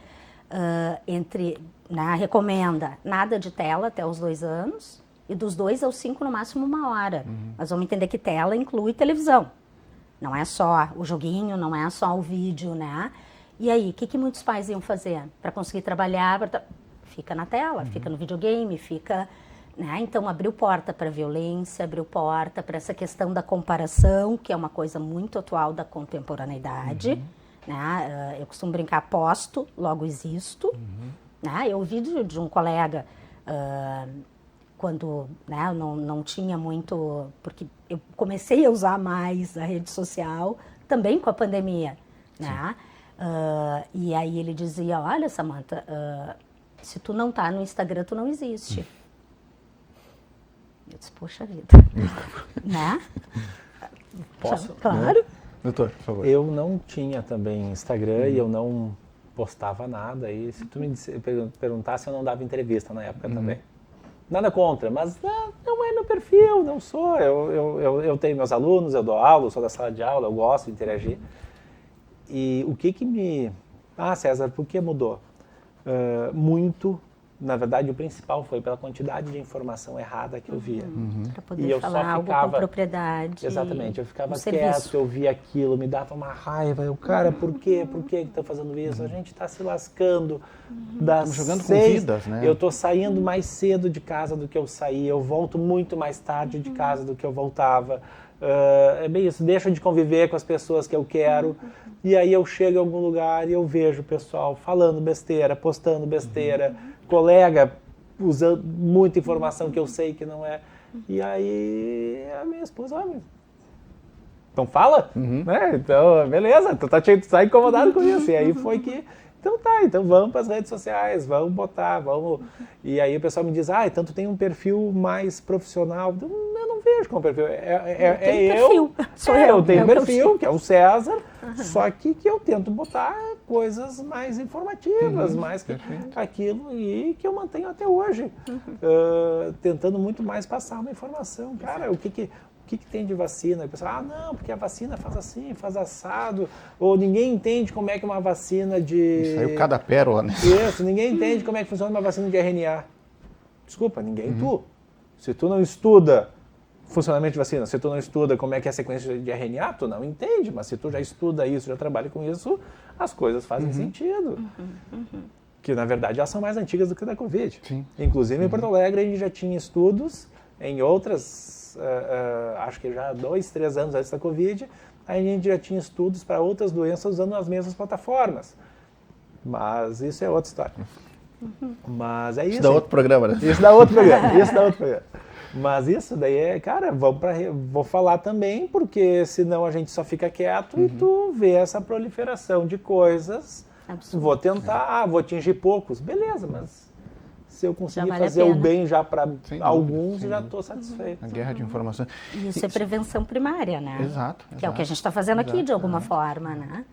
recomenda nada de tela até os 2 anos e dos 2 aos 5 no máximo 1 hora. Mas vamos entender que tela inclui televisão. Não é só o joguinho, não é só o vídeo, né? E aí, o que muitos pais iam fazer para conseguir trabalhar? Fica na tela, fica no videogame, fica... Né? Então, abriu porta para violência, abriu porta para essa questão da comparação, que é uma coisa muito atual da contemporaneidade. Né? Eu costumo brincar, posto, logo existo. Né? Eu ouvi de um colega, quando, né, eu não tinha muito... Porque eu comecei a usar mais a rede social, também com a pandemia. Né? E aí ele dizia, olha, Samantha, se tu não tá no Instagram, tu não existe. Eu disse, poxa vida. Né? Posso? Claro. Doutor, por favor. Eu não tinha também Instagram e eu não postava nada. E se tu me perguntasse, eu não dava entrevista na época também. Nada contra, mas não é meu perfil, não sou. Eu tenho meus alunos, eu dou aula, eu sou da sala de aula, eu gosto de interagir. E o que me... Ah, César, por que mudou? Muito... Na verdade, o principal foi pela quantidade de informação errada que eu via. Para poder falar algo com propriedade. Exatamente, eu ficava quieto, serviço. eu via aquilo, me dava uma raiva. Eu, cara, por quê? Por que estão fazendo isso? A gente está se lascando. Estamos jogando com vidas, né? Eu estou saindo mais cedo de casa do que eu saía, eu volto muito mais tarde de casa do que eu voltava. É bem isso, deixo de conviver com as pessoas que eu quero. E aí eu chego em algum lugar e eu vejo o pessoal falando besteira, postando besteira, colega usando muita informação que eu sei que não é. E aí a minha esposa, olha, então fala, né? Então, beleza, tu tá incomodado com isso. E aí foi que, então tá, então vamos para as redes sociais, vamos botar, vamos... E aí o pessoal me diz, então tu tem um perfil mais profissional. Eu não vejo como perfil, eu tenho perfil, que é o César, só que eu tento botar coisas mais informativas, mais aquilo e que eu mantenho até hoje, tentando muito mais passar uma informação. Cara, o que tem de vacina? E o pessoal, não, porque a vacina faz assim, faz assado, ou ninguém entende como é que uma vacina de... Saiu cada pérola, né? Isso, ninguém entende como é que funciona uma vacina de RNA. Desculpa, ninguém Se tu não estuda funcionamento de vacina, se tu não estuda como é que é a sequência de RNA, tu não entende, mas se tu já estuda isso, já trabalha com isso, as coisas fazem sentido. Que, na verdade, elas são mais antigas do que a da Covid. Sim. Inclusive, em Porto Alegre, a gente já tinha estudos em outras atrás, acho que já 2, 3 anos antes da Covid, a gente já tinha estudos para outras doenças usando as mesmas plataformas. Mas isso é outra história. Mas é isso. Isso dá outro programa, né? Isso dá outro programa. Mas isso daí é, cara, vou falar também, porque senão a gente só fica quieto e tu vê essa proliferação de coisas. Absurdo. Vou tentar, vou atingir poucos. Beleza, mas se eu conseguir vale a fazer o pena. bem já para sem alguns, já dúvida. estou satisfeito. A guerra de informações. E isso é prevenção primária, né? Exato. Que é o que a gente está fazendo aqui, de alguma forma, né?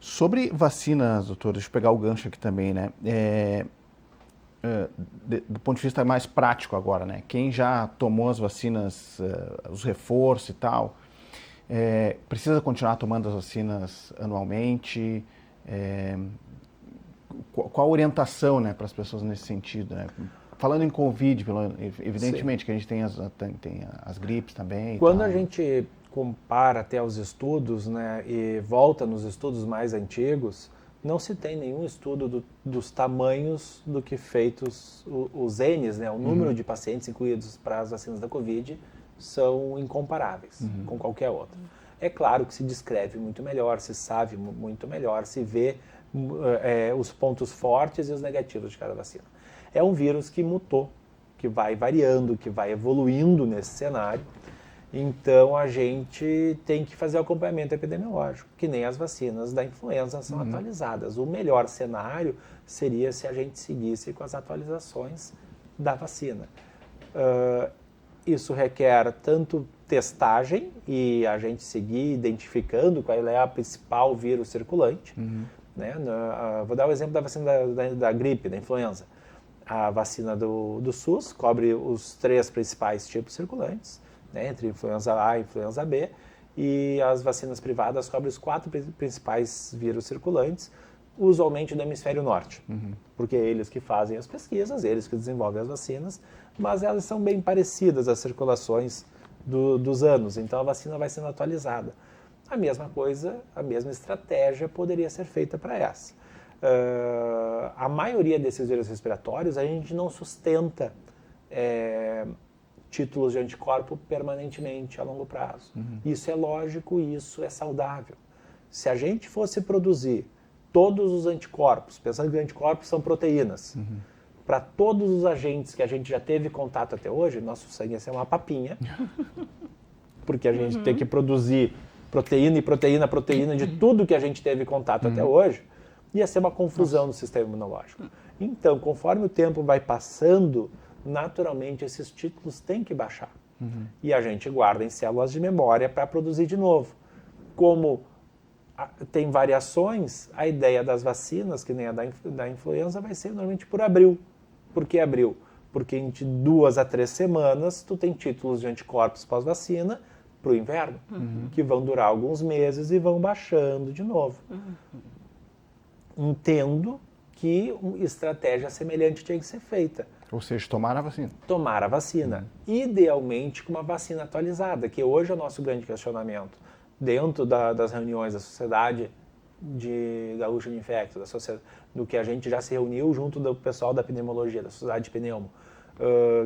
Sobre vacinas, doutor, deixa eu pegar o gancho aqui também, né? Do ponto de vista mais prático agora, né? Quem já tomou as vacinas, os reforços e tal, precisa continuar tomando as vacinas anualmente? Qual a orientação, né, para as pessoas nesse sentido, né? Falando em Covid, evidentemente que a gente tem as gripes também. Quando a gente compara até os estudos, né, e volta nos estudos mais antigos, não se tem nenhum estudo dos tamanhos do que feitos os N's, né, o número de pacientes incluídos para as vacinas da Covid, são incomparáveis com qualquer outra. É claro que se descreve muito melhor, se sabe muito melhor, se vê os pontos fortes e os negativos de cada vacina. É um vírus que mutou, que vai variando, que vai evoluindo nesse cenário. Então a gente tem que fazer o acompanhamento epidemiológico, que nem as vacinas da influenza são atualizadas. O melhor cenário seria se a gente seguisse com as atualizações da vacina. Isso requer tanto testagem e a gente seguir identificando qual é a principal vírus circulante. Né? Vou dar o exemplo da vacina da gripe, da influenza. A vacina do SUS cobre os 3 principais tipos circulantes, né, entre influenza A e influenza B, e as vacinas privadas cobrem os 4 principais vírus circulantes, usualmente do hemisfério norte, porque é eles que fazem as pesquisas, eles que desenvolvem as vacinas, mas elas são bem parecidas às circulações dos anos, então a vacina vai sendo atualizada. A mesma coisa, a mesma estratégia poderia ser feita para essa. A maioria desses vírus respiratórios a gente não sustenta títulos de anticorpo permanentemente a longo prazo. Isso é lógico, isso é saudável. Se a gente fosse produzir todos os anticorpos, pensando que anticorpos são proteínas, para todos os agentes que a gente já teve contato até hoje, nosso sangue ia ser uma papinha, porque a gente tem que produzir proteína de tudo que a gente teve contato até hoje, ia ser uma confusão no sistema imunológico. Então, conforme o tempo vai passando, naturalmente esses títulos têm que baixar. E a gente guarda em células de memória para produzir de novo. Como tem variações, a ideia das vacinas, que nem a da influenza, vai ser normalmente por abril. Por que abril? Porque entre 2 a 3 semanas tu tem títulos de anticorpos pós-vacina para o inverno, que vão durar alguns meses e vão baixando de novo. Entendo que uma estratégia semelhante tinha que ser feita. Ou seja, tomar a vacina. Tomar a vacina. Idealmente com uma vacina atualizada, que hoje é o nosso grande questionamento. Dentro das reuniões da Sociedade de Gaúcha de Infecto, do que a gente já se reuniu junto do pessoal da epidemiologia, da Sociedade de Pneumo,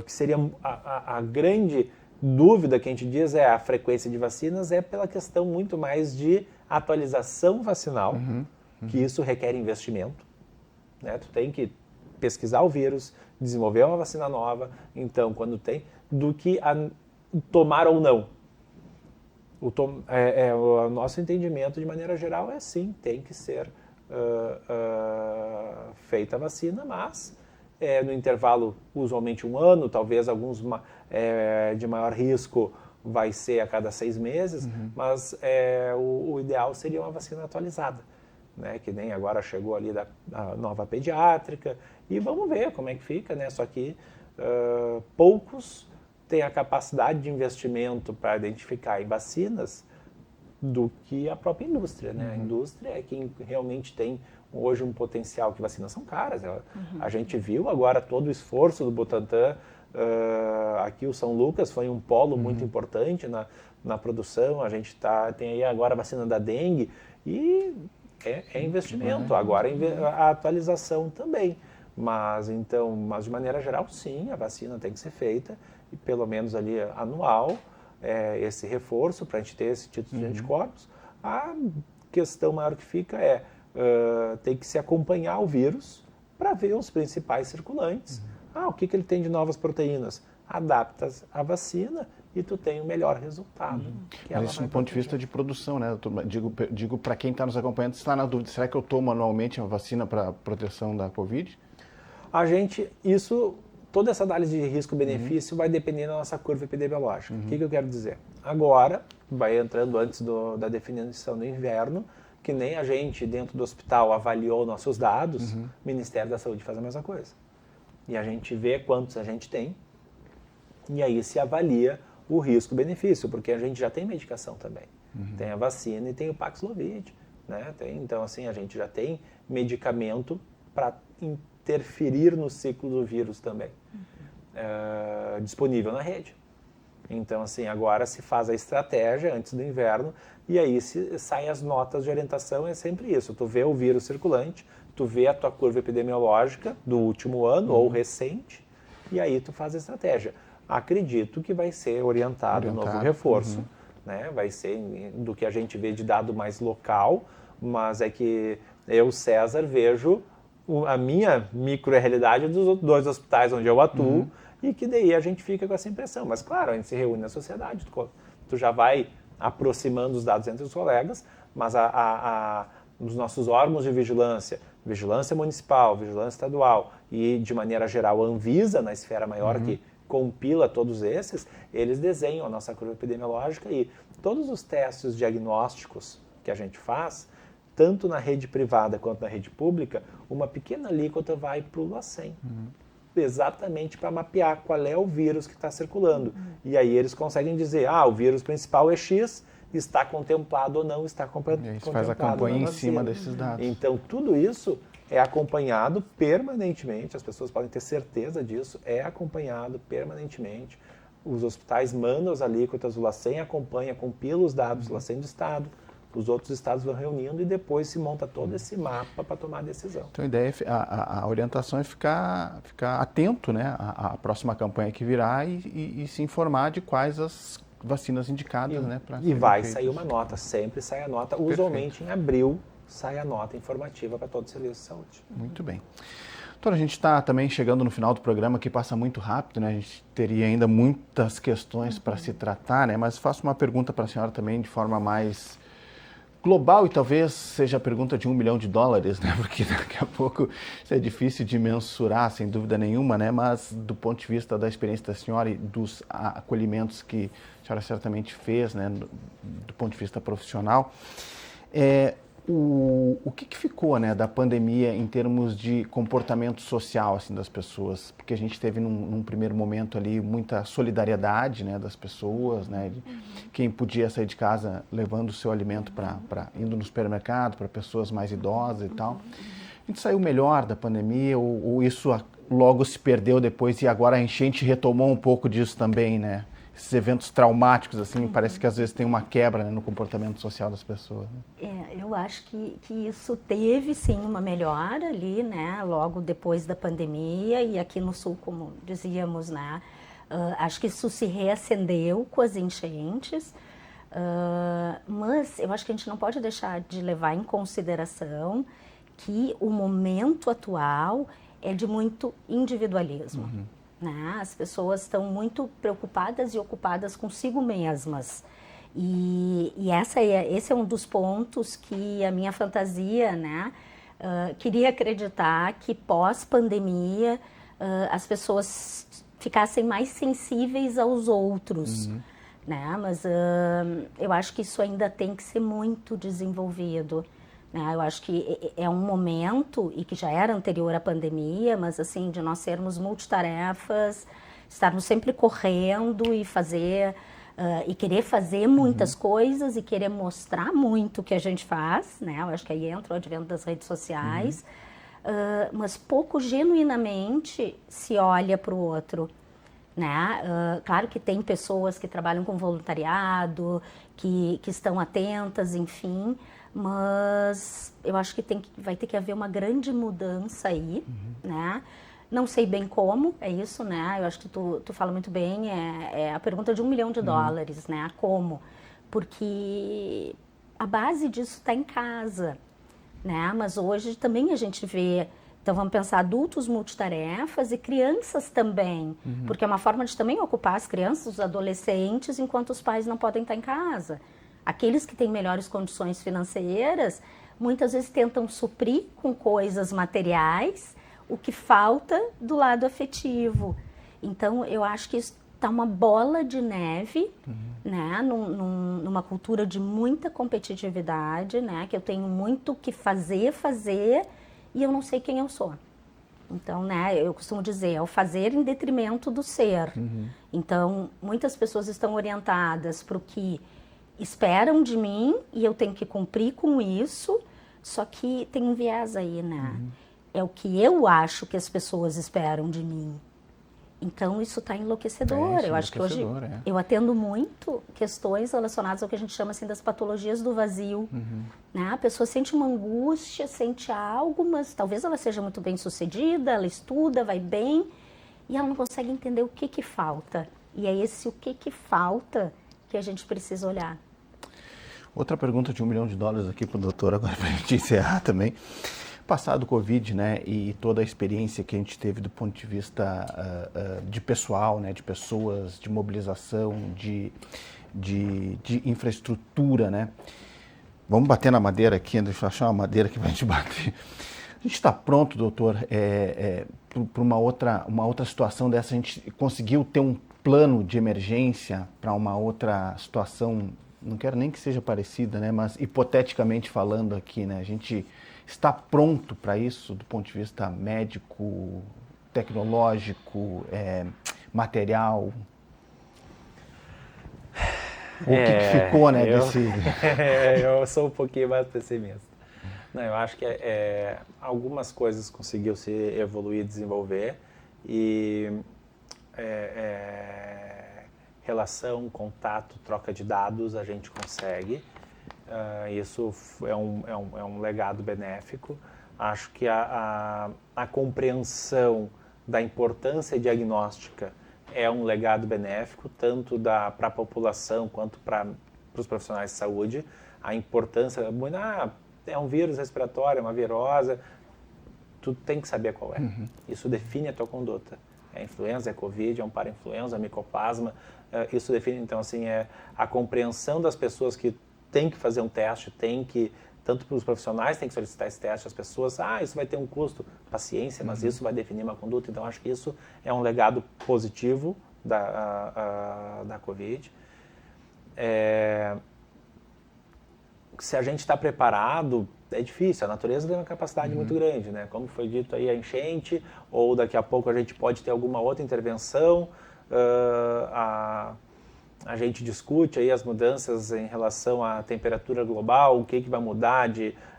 que seria a grande dúvida que a gente diz a frequência de vacinas é pela questão muito mais de atualização vacinal, que isso requer investimento. Né? Tu tem que pesquisar o vírus, desenvolver uma vacina nova, então, quando tem, do que tomar ou não. O nosso entendimento, de maneira geral, é sim, tem que ser feita a vacina, mas no intervalo, usualmente 1 ano, talvez alguns de maior risco vai ser a cada 6 meses, mas o ideal seria uma vacina atualizada. Né, que nem agora chegou ali a nova pediátrica, e vamos ver como é que fica, né? Só que poucos têm a capacidade de investimento para identificar em vacinas do que a própria indústria, né? A indústria é quem realmente tem hoje um potencial, que vacinas são caras. A gente viu agora todo o esforço do Butantan, aqui o São Lucas foi um polo muito importante na produção, a gente tem aí agora a vacina da dengue, e é investimento, agora a atualização também. Mas de maneira geral, sim, a vacina tem que ser feita, e pelo menos ali anual, esse reforço para a gente ter esse título de anticorpos. A questão maior que fica tem que se acompanhar o vírus para ver os principais circulantes. O que ele tem de novas proteínas? Adapta a vacina e tu tem o melhor resultado. Mas isso do ponto de vista de produção, né? Digo para quem está nos acompanhando, está na dúvida, será que eu tomo anualmente uma vacina para proteção da Covid? Toda essa análise de risco-benefício vai depender da nossa curva epidemiológica. O que eu quero dizer? Agora, vai entrando antes da definição do inverno, que nem a gente dentro do hospital avaliou nossos dados, o Ministério da Saúde faz a mesma coisa. E a gente vê quantos a gente tem, e aí se avalia o risco-benefício, porque a gente já tem medicação também. Tem a vacina e tem o Paxlovid, né? Então, assim, a gente já tem medicamento para interferir no ciclo do vírus também, disponível na rede. Então, assim, agora se faz a estratégia antes do inverno e aí saem as notas de orientação, é sempre isso. Tu vê o vírus circulante, tu vê a tua curva epidemiológica do último ano ou recente e aí tu faz a estratégia. Acredito que vai ser orientado o novo reforço, né? Vai ser do que a gente vê de dado mais local, mas é que eu, César, vejo a minha micro-realidade dos dois hospitais onde eu atuo e que daí a gente fica com essa impressão. Mas, claro, a gente se reúne na sociedade, tu já vai aproximando os dados entre os colegas, mas os nossos órgãos de vigilância municipal, vigilância estadual e, de maneira geral, a Anvisa, na esfera maior que compila todos esses, eles desenham a nossa curva epidemiológica e todos os testes diagnósticos que a gente faz, tanto na rede privada quanto na rede pública, uma pequena alíquota vai para o LACEN. Exatamente para mapear qual é o vírus que está circulando. E aí eles conseguem dizer, o vírus principal é X, está contemplado ou não está contemplado. E isso faz a campanha em cima desses dados. Então, tudo isso é acompanhado permanentemente, as pessoas podem ter certeza disso, é acompanhado permanentemente. Os hospitais mandam as alíquotas, o LACEN acompanha, compila os dados do LACEN do Estado, os outros estados vão reunindo e depois se monta todo esse mapa para tomar a decisão. Então a ideia, a orientação é ficar atento, né, à próxima campanha que virá e se informar de quais as vacinas indicadas, né? E vai sair uma nota, sempre sai a nota, usualmente em abril sai a nota informativa para todo o serviço de saúde. Muito bem. Doutora, a gente está também chegando no final do programa, que passa muito rápido, né? A gente teria ainda muitas questões para se tratar, né? Mas faço uma pergunta para a senhora também de forma mais global e talvez seja a pergunta de $1 milhão, né? Porque daqui a pouco isso é difícil de mensurar, sem dúvida nenhuma, né? Mas do ponto de vista da experiência da senhora e dos acolhimentos que a senhora certamente fez, né? Do ponto de vista profissional, o que ficou, né, da pandemia em termos de comportamento social, assim, das pessoas? Porque a gente teve num primeiro momento ali muita solidariedade, né, das pessoas, né, de quem podia sair de casa levando o seu alimento indo no supermercado para pessoas mais idosas e tal. A gente saiu melhor da pandemia ou isso logo se perdeu depois e agora a gente retomou um pouco disso também, né? Esses eventos traumáticos, assim, parece que às vezes tem uma quebra, né, no comportamento social das pessoas. Né? Eu acho que isso teve, sim, uma melhora ali, né, logo depois da pandemia e aqui no Sul, como dizíamos, né, acho que isso se reacendeu com as enchentes, mas eu acho que a gente não pode deixar de levar em consideração que o momento atual é de muito individualismo. Né? As pessoas estão muito preocupadas e ocupadas consigo mesmas. E esse é um dos pontos que a minha fantasia, né, queria acreditar que pós-pandemia as pessoas ficassem mais sensíveis aos outros. Né? Mas eu acho que isso ainda tem que ser muito desenvolvido. Eu acho que é um momento, e que já era anterior à pandemia, mas assim, de nós sermos multitarefas, estarmos sempre correndo e e querer fazer muitas coisas e querer mostrar muito o que a gente faz, né? Eu acho que aí entra o advento das redes sociais, mas pouco genuinamente se olha para o outro. Né? Claro que tem pessoas que trabalham com voluntariado, que estão atentas, enfim, mas eu acho que vai ter que haver uma grande mudança aí, né? Não sei bem como, é isso, né? Eu acho que tu fala muito bem, é a pergunta de $1 milhão, né? Como? Porque a base disso está em casa, né? Mas hoje também a gente vê, então vamos pensar adultos multitarefas e crianças também, porque é uma forma de também ocupar as crianças, os adolescentes, enquanto os pais não podem estar em casa. Aqueles que têm melhores condições financeiras, muitas vezes tentam suprir com coisas materiais o que falta do lado afetivo. Então, eu acho que isso está uma bola de neve, né? Numa cultura de muita competitividade, né? Que eu tenho muito que fazer, e eu não sei quem eu sou. Então, né, eu costumo dizer, é o fazer em detrimento do ser. Então, muitas pessoas estão orientadas para o que esperam de mim e eu tenho que cumprir com isso, só que tem um viés aí, né? É o que eu acho que as pessoas esperam de mim. Então, isso está enlouquecedor. Eu acho que hoje eu atendo muito questões relacionadas ao que a gente chama assim, das patologias do vazio. Né? A pessoa sente uma angústia, sente algo, mas talvez ela seja muito bem sucedida, ela estuda, vai bem, e ela não consegue entender o que falta. E é esse o que falta que a gente precisa olhar. Outra pergunta de $1 milhão aqui para o doutor, agora para a gente encerrar também. Passado o Covid, né, e toda a experiência que a gente teve do ponto de vista de pessoal, né, de pessoas, de mobilização, de infraestrutura, né? Vamos bater na madeira aqui, deixa eu achar uma madeira que vai gente bater. A gente está pronto, doutor, para uma outra situação dessa? A gente conseguiu ter um plano de emergência para uma outra situação, não quero nem que seja parecida, né, mas hipoteticamente falando aqui, né, a gente está pronto para isso do ponto de vista médico, tecnológico, material? O que ficou, né, desse... Eu sou um pouquinho mais pessimista. Não, eu acho que algumas coisas conseguiu se evoluir, desenvolver, e relação, contato, troca de dados a gente consegue. Isso é um legado benéfico. Acho que a compreensão da importância diagnóstica é um legado benéfico, tanto para a população quanto para os profissionais de saúde. A importância, é um vírus respiratório, é uma virose, tu tem que saber qual é. Isso define a tua conduta. É influenza, é Covid, é um para-influenza, é micoplasma. Isso define, então, assim, a compreensão das pessoas que tem que fazer um teste, tanto para os profissionais tem que solicitar esse teste, as pessoas, isso vai ter um custo, paciência, mas isso vai definir uma conduta. Então, acho que isso é um legado positivo da Covid. Se a gente está preparado, é difícil, a natureza tem uma capacidade muito grande, né? Como foi dito aí, a enchente, ou daqui a pouco a gente pode ter alguma outra intervenção, a gente discute aí as mudanças em relação à temperatura global, o que vai mudar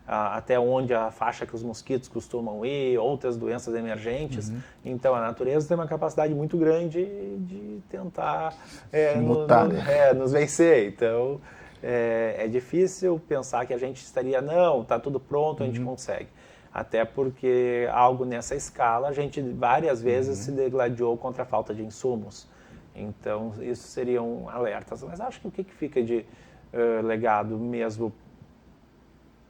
até onde a faixa que os mosquitos costumam ir, outras doenças emergentes. Então, a natureza tem uma capacidade muito grande de tentar nos vencer. Então, é difícil pensar que a gente estaria, está tudo pronto, a gente consegue. Até porque algo nessa escala, a gente várias vezes se degladiou contra a falta de insumos. Então, isso seriam alertas. Mas acho que o que fica de legado mesmo,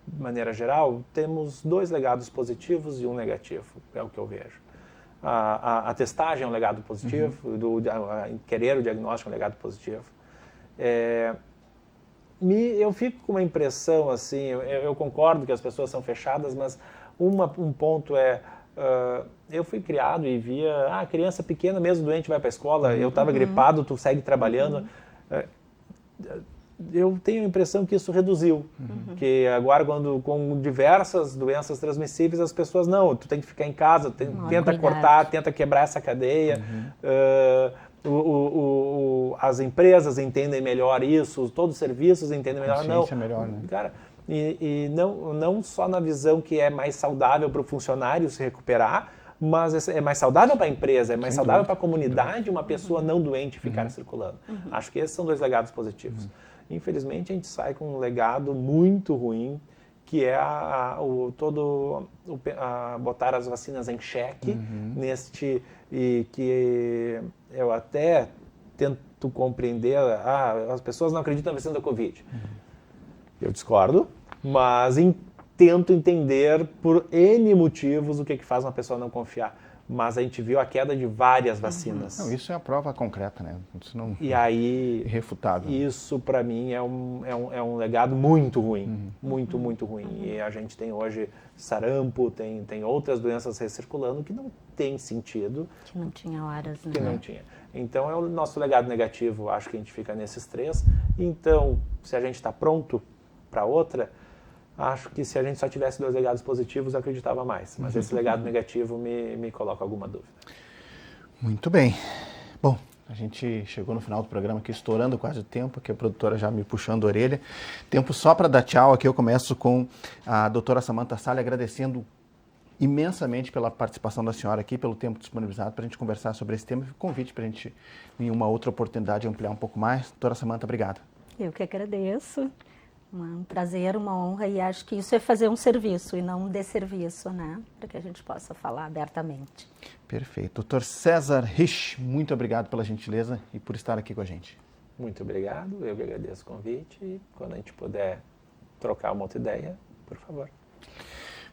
de maneira geral, temos 2 legados positivos e um negativo, é o que eu vejo. A testagem é um legado positivo, querer o diagnóstico é um legado positivo. Eu fico com uma impressão, assim, eu concordo que as pessoas são fechadas, mas um ponto eu fui criado e via, criança pequena, mesmo doente, vai para a escola, eu estava gripado, tu segue trabalhando. Eu tenho a impressão que isso reduziu, que agora, com diversas doenças transmissíveis, as pessoas, tu tem que ficar em casa, tenta cortar, tenta quebrar essa cadeia. As empresas entendem melhor isso, todos os serviços entendem melhor. Consciência melhor, né? Cara, e não só na visão que é mais saudável para o funcionário se recuperar, mas é mais saudável para a empresa, é mais saudável para a comunidade uma pessoa não doente ficar circulando. Acho que esses são 2 legados positivos. Infelizmente, a gente sai com um legado muito ruim, que é botar as vacinas em xeque e que eu até tento compreender, as pessoas não acreditam na vacina da Covid. Eu discordo, mas tento entender por N motivos o que faz uma pessoa não confiar. Mas a gente viu a queda de várias vacinas. Não, isso é a prova concreta, né? Isso não e aí, irrefutável. Isso, para mim, é um legado muito ruim. Muito, muito ruim. E a gente tem hoje sarampo, tem outras doenças recirculando que não tem sentido. Que não tinha horas, né? Que não tinha. Então, é o nosso legado negativo. Acho que a gente fica nesses 3. Então, se a gente está pronto para outra, acho que se a gente só tivesse 2 legados positivos, eu acreditava mais. Mas esse legado negativo me coloca alguma dúvida. Muito bem. Bom, a gente chegou no final do programa aqui, estourando quase o tempo, que a produtora já me puxando a orelha. Tempo só para dar tchau aqui. Eu começo com a doutora Samantha Salles, agradecendo imensamente pela participação da senhora aqui, pelo tempo disponibilizado para a gente conversar sobre esse tema. Convite para a gente, em uma outra oportunidade, ampliar um pouco mais. Doutora Samantha, obrigado. Eu que agradeço. Um prazer, uma honra, e acho que isso é fazer um serviço e não um desserviço, né? Para que a gente possa falar abertamente. Perfeito. Doutor César Rich, muito obrigado pela gentileza e por estar aqui com a gente. Muito obrigado, eu que agradeço o convite e quando a gente puder trocar uma outra ideia, por favor.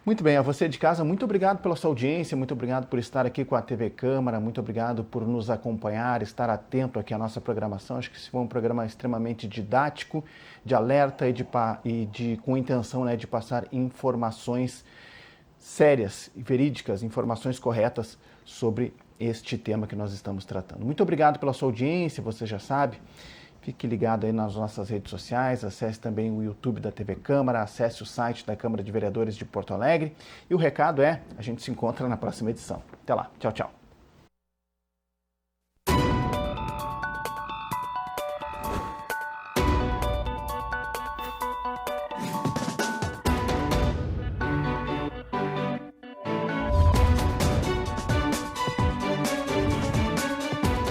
Muito bem, a você de casa, muito obrigado pela sua audiência, muito obrigado por estar aqui com a TV Câmara, muito obrigado por nos acompanhar, estar atento aqui à nossa programação. Acho que esse foi um programa extremamente didático, de alerta com intenção, né, de passar informações sérias e verídicas, informações corretas sobre este tema que nós estamos tratando. Muito obrigado pela sua audiência, você já sabe. Fique ligado aí nas nossas redes sociais, acesse também o YouTube da TV Câmara, acesse o site da Câmara de Vereadores de Porto Alegre. E o recado é, a gente se encontra na próxima edição. Até lá, tchau, tchau.